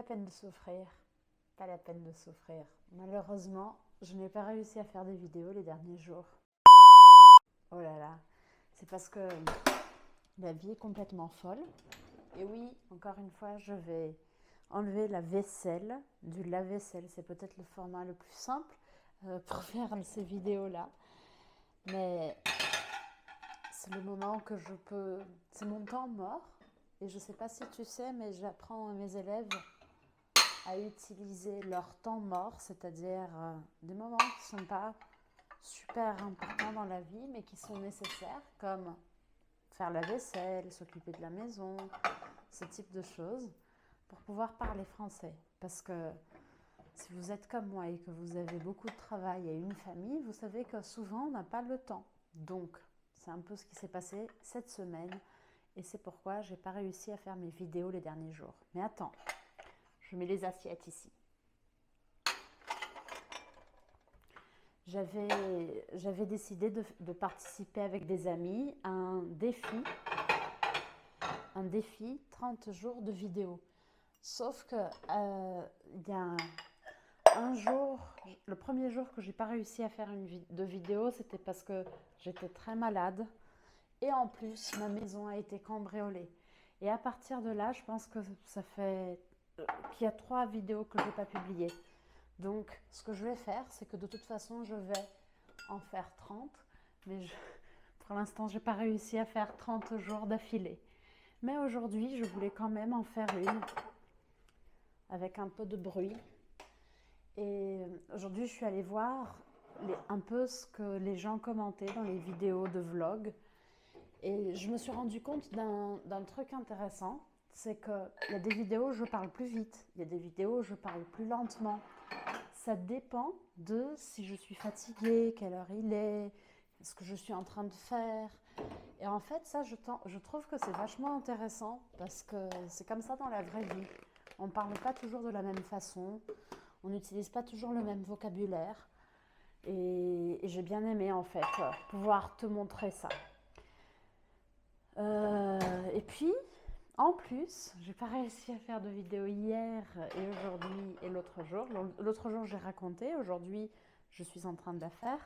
la peine de souffrir. Pas la peine de souffrir. Malheureusement, je n'ai pas réussi à faire des vidéos les derniers jours. Oh là là, c'est parce que la vie est complètement folle. Et oui, encore une fois, je vais enlever la vaisselle du lave-vaisselle. C'est peut-être le format le plus simple pour faire ces vidéos-là. Mais c'est le moment que je peux... C'est mon temps mort. Et je ne sais pas si tu sais, mais j'apprends à mes élèves à utiliser leur temps mort, c'est-à-dire des moments qui ne sont pas super importants dans la vie, mais qui sont nécessaires, comme faire la vaisselle, s'occuper de la maison, ce type de choses, pour pouvoir parler français. Parce que si vous êtes comme moi et que vous avez beaucoup de travail et une famille, vous savez que souvent on n'a pas le temps. Donc, c'est un peu ce qui s'est passé cette semaine et c'est pourquoi je n'ai pas réussi à faire mes vidéos les derniers jours. Mais attends, je mets les assiettes ici. J'avais décidé de participer avec des amis à un défi 30 jours de vidéo. Sauf que il y a un jour, le premier jour que j'ai pas réussi à faire de vidéo, c'était parce que j'étais très malade et en plus ma maison a été cambriolée. Et à partir de là, je pense que ça fait qu'il y a 3 vidéos que je n'ai pas publiées. Donc, ce que je vais faire, c'est que de toute façon, je vais en faire 30. Mais pour l'instant, je n'ai pas réussi à faire 30 jours d'affilée. Mais aujourd'hui, je voulais quand même en faire une avec un peu de bruit. Et aujourd'hui, je suis allée voir un peu ce que les gens commentaient dans les vidéos de vlog. Et je me suis rendu compte d'un truc intéressant. C'est qu'il y a des vidéos où je parle plus vite. Il y a des vidéos où je parle plus lentement. Ça dépend de si je suis fatiguée, quelle heure il est, ce que je suis en train de faire. Et en fait, ça, je trouve que c'est vachement intéressant parce que c'est comme ça dans la vraie vie. On ne parle pas toujours de la même façon, on n'utilise pas toujours le même vocabulaire. Et j'ai bien aimé, en fait, pouvoir te montrer ça. Et puis, en plus, j'ai pas réussi à faire de vidéo hier et aujourd'hui et l'autre jour. L'autre jour, j'ai raconté. Aujourd'hui, je suis en train de la faire.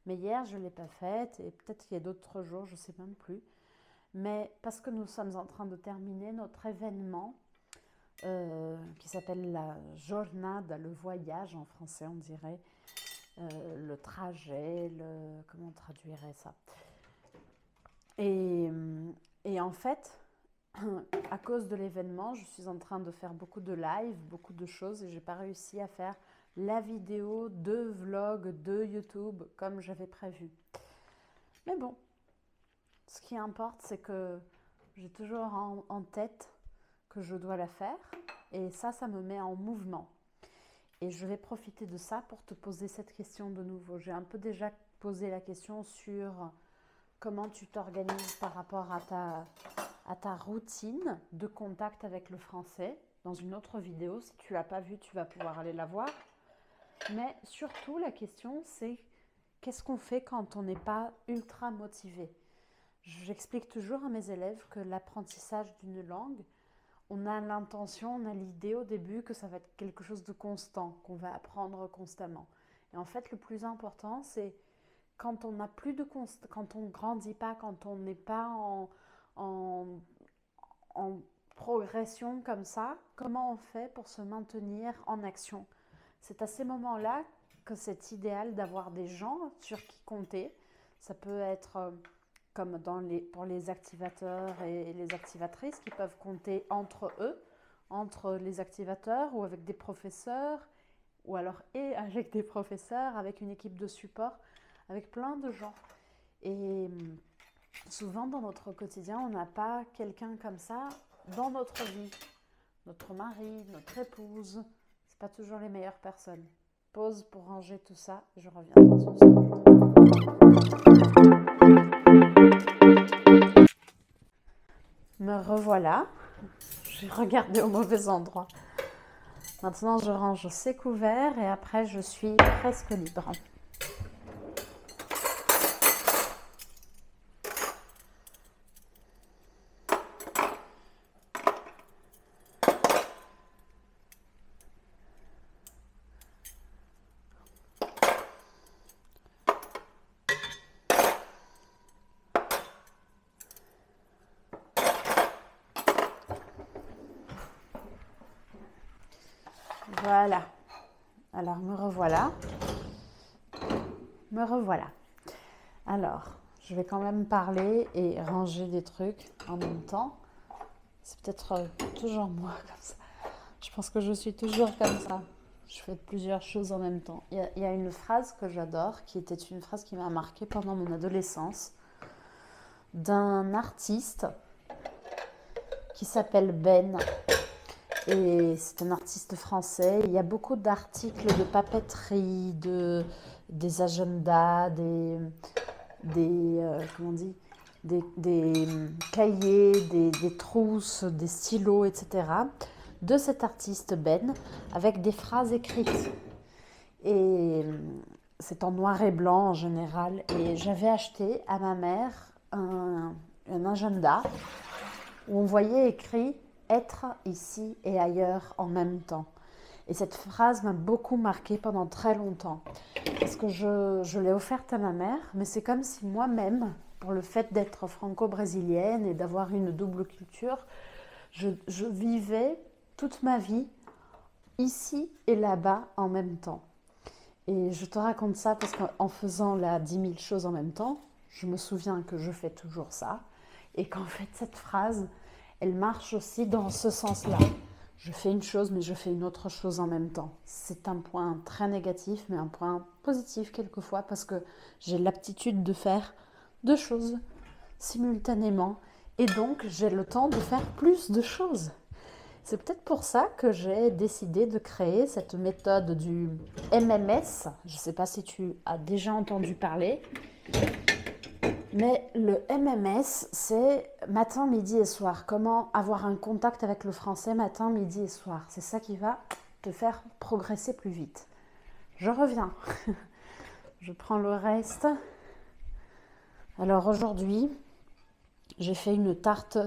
Mais hier, je ne l'ai pas faite. Et peut-être qu'il y a d'autres jours, je ne sais même plus. Mais parce que nous sommes en train de terminer notre événement qui s'appelle la Jornada, le voyage en français, on dirait. Le trajet, comment on traduirait ça? Et en fait, à cause de l'événement, je suis en train de faire beaucoup de live, beaucoup de choses et j'ai pas réussi à faire la vidéo de vlog de YouTube comme j'avais prévu. Mais bon, ce qui importe, c'est que j'ai toujours en tête que je dois la faire et ça me met en mouvement. Et je vais profiter de ça pour te poser cette question de nouveau. J'ai un peu déjà posé la question sur comment tu t'organises par rapport à ta routine de contact avec le français dans une autre vidéo. Si tu ne l'as pas vue, tu vas pouvoir aller la voir. Mais surtout, la question, c'est qu'est-ce qu'on fait quand on n'est pas ultra motivé? J'explique toujours à mes élèves que l'apprentissage d'une langue, on a l'intention, on a l'idée au début que ça va être quelque chose de constant, qu'on va apprendre constamment. Et en fait, le plus important, c'est quand on n'a plus de quand on ne grandit pas, quand on n'est pas en progression comme ça, comment on fait pour se maintenir en action? C'est à ces moments-là que c'est idéal d'avoir des gens sur qui compter. Ça peut être comme pour les activateurs et les activatrices qui peuvent compter entre eux, entre les activateurs ou avec des professeurs, ou alors et avec des professeurs, avec une équipe de support, avec plein de gens. Et souvent dans notre quotidien, on n'a pas quelqu'un comme ça dans notre vie. Notre mari, notre épouse, c'est pas toujours les meilleures personnes. Pause pour ranger tout ça, je reviens dans une seconde. Me revoilà, j'ai regardé au mauvais endroit. Maintenant je range ces couverts et après je suis presque libre. Voilà. Alors, me revoilà. Me revoilà. Alors, je vais quand même parler et ranger des trucs en même temps. C'est peut-être toujours moi comme ça. Je pense que je suis toujours comme ça. Je fais plusieurs choses en même temps. Il y a une phrase que j'adore, qui était une phrase qui m'a marquée pendant mon adolescence, d'un artiste qui s'appelle Ben. Et c'est un artiste français. Il y a beaucoup d'articles de papeterie, des agendas, comment on dit, des cahiers, des trousses, des stylos, etc. de cet artiste Ben, avec des phrases écrites. Et c'est en noir et blanc en général. Et j'avais acheté à ma mère un agenda où on voyait écrit « être ici et ailleurs en même temps ». Et cette phrase m'a beaucoup marquée pendant très longtemps. Parce que je l'ai offerte à ma mère, mais c'est comme si moi-même, pour le fait d'être franco-brésilienne et d'avoir une double culture, je vivais toute ma vie ici et là-bas en même temps. Et je te raconte ça parce qu'en faisant la 10 000 choses en même temps, je me souviens que je fais toujours ça. Et qu'en fait, cette phrase, elle marche aussi dans ce sens-là. Je fais une chose, mais je fais une autre chose en même temps. C'est un point très négatif, mais un point positif quelquefois, parce que j'ai l'aptitude de faire deux choses simultanément. Et donc, j'ai le temps de faire plus de choses. C'est peut-être pour ça que j'ai décidé de créer cette méthode du MMS. Je ne sais pas si tu as déjà entendu parler. Mais le MMS, c'est matin, midi et soir. Comment avoir un contact avec le français matin, midi et soir. C'est ça qui va te faire progresser plus vite. Je reviens. Je prends le reste. Alors aujourd'hui, j'ai fait une tarte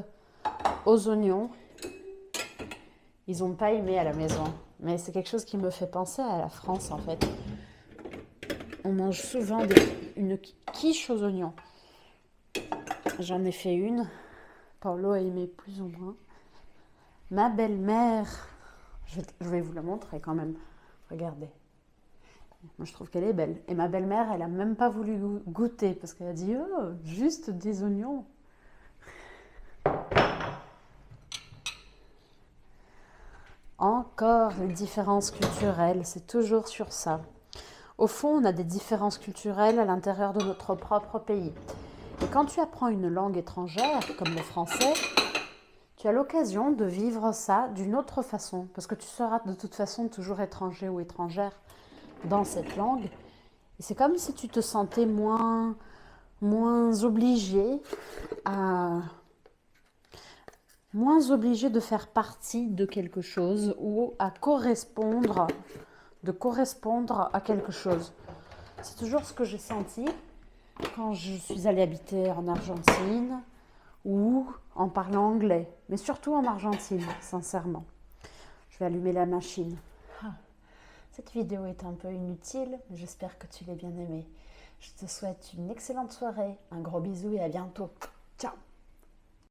aux oignons. Ils n'ont pas aimé à la maison. Mais c'est quelque chose qui me fait penser à la France en fait. On mange souvent une quiche aux oignons. J'en ai fait une. Paolo a aimé plus ou moins. Ma belle-mère, je vais vous la montrer quand même. Regardez. Moi, je trouve qu'elle est belle. Et ma belle-mère, elle n'a même pas voulu goûter parce qu'elle a dit « Oh, juste des oignons ». Encore les différences culturelles, c'est toujours sur ça. Au fond, on a des différences culturelles à l'intérieur de notre propre pays. Et quand tu apprends une langue étrangère, comme le français, tu as l'occasion de vivre ça d'une autre façon. Parce que tu seras de toute façon toujours étranger ou étrangère dans cette langue. Et c'est comme si tu te sentais moins obligé de faire partie de quelque chose ou de correspondre à quelque chose. C'est toujours ce que j'ai senti quand je suis allée habiter en Argentine ou en parlant anglais, mais surtout en Argentine, sincèrement. Je vais allumer la machine. Cette vidéo est un peu inutile, mais j'espère que tu l'as bien aimée. Je te souhaite une excellente soirée, un gros bisou et à bientôt.